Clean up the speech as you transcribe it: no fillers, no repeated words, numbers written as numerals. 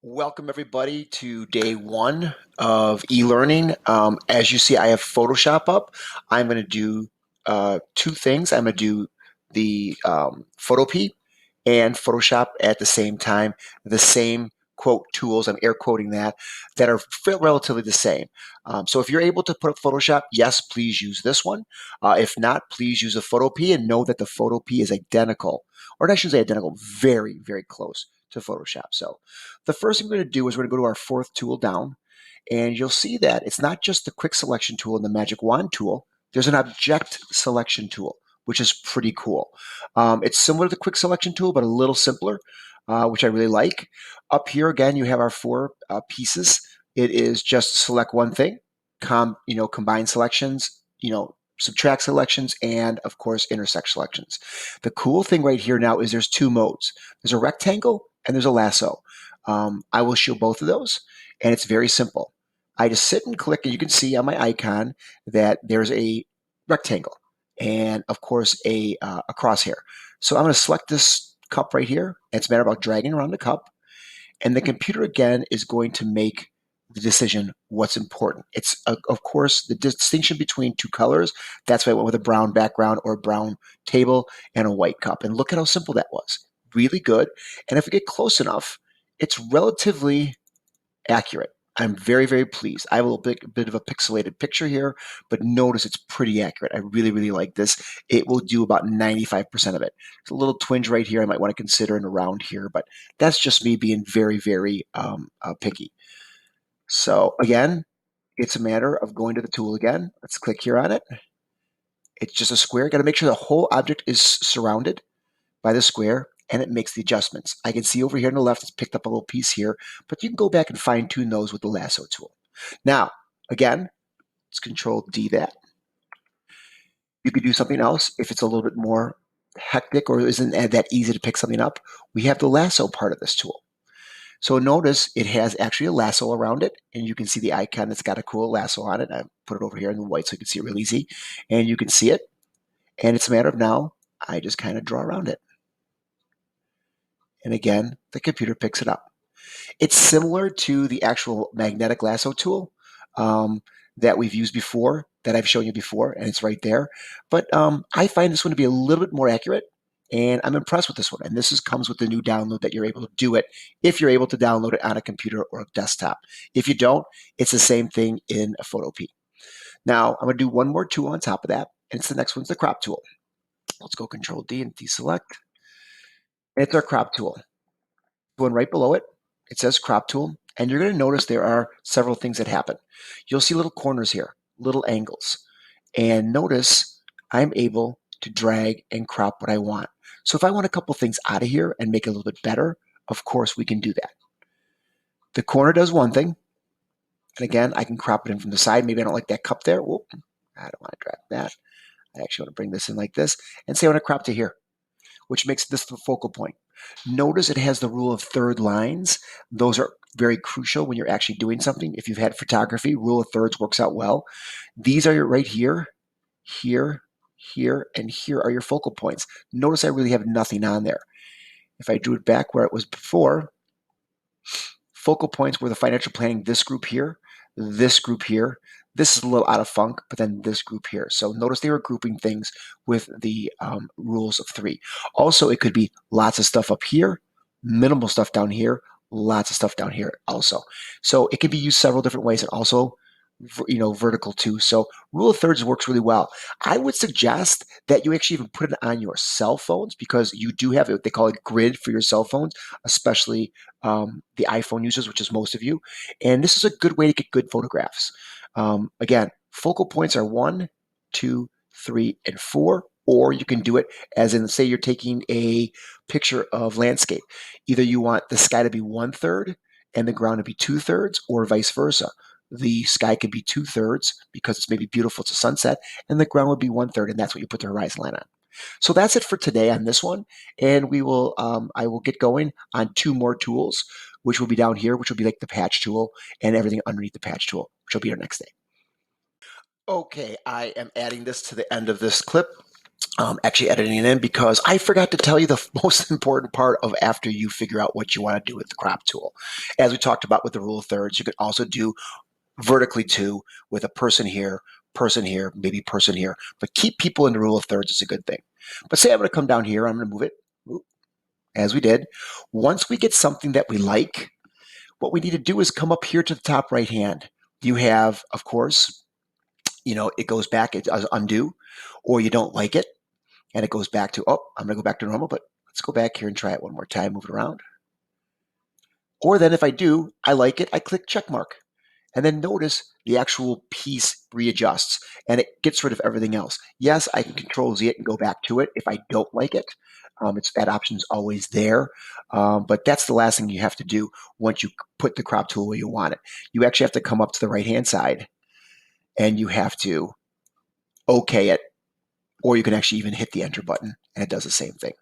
Welcome everybody to day one of e-learning. As you see, I have Photoshop up. I'm going to do two things. I'm going to do the Photopea and Photoshop at the same time. The same quote tools, I'm air quoting that are relatively the same. So if you're able to put up Photoshop, yes, please use this one. If not, please use a Photopea and know that the Photopea is identical, or I shouldn't say identical, very, very close to Photoshop. So the first thing we're going to do is we're going to go to our fourth tool down, and you'll see that it's not just the quick selection tool and the magic wand tool. There's an object selection tool, which is pretty cool. It's similar to the quick selection tool, but a little simpler, which I really like. Up here, again, you have our four pieces. It is just select one thing, combine selections, subtract selections, and of course, intersect selections. The cool thing right here now is there's two modes. There's a rectangle and there's a lasso. I will show both of those, and it's very simple. I just sit and click, and you can see on my icon that there's a rectangle and, of course, a crosshair. So I'm going to select this cup right here. It's a matter about dragging around the cup, and the computer, again, is going to make the decision what's important. It's, of course, the distinction between two colors. That's why I went with a brown background or a brown table and a white cup. And look at how simple that was. Really good. And if we get close enough, it's relatively accurate. I'm very, very pleased. I have a little bit of a pixelated picture here, but notice it's pretty accurate. I really, really like this. It will do about 95% of it. There's a little twinge right here I might want to consider and around here, but that's just me being very, very picky. So again, it's a matter of going to the tool again. Let's click here on it. It's just a square. Got to make sure the whole object is surrounded by the square, and it makes the adjustments. I can see over here on the left, it's picked up a little piece here, but you can go back and fine tune those with the lasso tool. Now, again, let's Control D that. You could do something else if it's a little bit more hectic or isn't that easy to pick something up. We have the lasso part of this tool. So notice it has actually a lasso around it, and you can see the icon that's got a cool lasso on it. I put it over here in the white so you can see it real easy, and you can see it. And it's a matter of now, I just kind of draw around it. And again, the computer picks it up. It's similar to the actual magnetic lasso tool that we've used before, that I've shown you before, and it's right there. But I find this one to be a little bit more accurate, and I'm impressed with this one. And this comes with the new download that you're able to do it if you're able to download it on a computer or a desktop. If you don't, it's the same thing in a Photopea. Now, I'm going to do one more tool on top of that, and it's the next one's the crop tool. Let's go Control D and deselect. And it's our crop tool. One right below it, it says crop tool, and you're going to notice there are several things that happen. You'll see little corners here, little angles, and notice I'm able to drag and crop what I want. So if I want a couple things out of here and make it a little bit better, of course we can do that. The corner does one thing, and again, I can crop it in from the side. Maybe I don't like that cup there. Whoop, I don't want to drag that. I actually want to bring this in like this, and say I want to crop to here, which makes this the focal point. Notice it has the rule of third lines. Those are very crucial when you're actually doing something. If you've had photography, rule of thirds works out well. These are your right here, here, here, and here are your focal points. Notice I really have nothing on there. If I drew it back where it was before, focal points were the financial planning, this group here, this group here. This is a little out of funk, but then this group here. So notice they were grouping things with the rules of three. Also, it could be lots of stuff up here, minimal stuff down here, lots of stuff down here also. So it can be used several different ways, and also vertical too. So rule of thirds works really well. I would suggest that you actually even put it on your cell phones, because you do have what they call a grid for your cell phones, especially the iPhone users, which is most of you. And this is a good way to get good photographs. Again, focal points are 1, 2, 3, and 4. Or you can do it as in, say you're taking a picture of landscape. Either you want the sky to be 1/3 and the ground to be 2/3, or vice versa. The sky could be 2/3 because it's maybe beautiful, it's a sunset, and the ground would be 1/3, and that's what you put the horizon line on. So that's it for today on this one, and we will. I will get going on two more tools, which will be down here, which will be like the patch tool and everything underneath the patch tool, which will be our next day. Okay, I am adding this to the end of this clip. actually editing it in, because I forgot to tell you the most important part of after you figure out what you want to do with the crop tool. As we talked about with the rule of thirds, you could also do vertically too, with a person here, maybe person here, but keep people in the rule of thirds is a good thing. But say I'm going to come down here, I'm going to move it as we did. Once we get something that we like, what we need to do is come up here to the top right hand. You have, of course, it goes back, it does undo, or you don't like it, and it goes back to, oh, I'm going to go back to normal, but let's go back here and try it one more time, move it around. Or then if I do, I like it, I click check mark. And then notice the actual piece readjusts and it gets rid of everything else. Yes, I can control Z it and go back to it if I don't like it. That option is always there. But that's the last thing you have to do once you put the crop tool where you want it. You actually have to come up to the right-hand side and you have to OK it, or you can actually even hit the enter button and it does the same thing.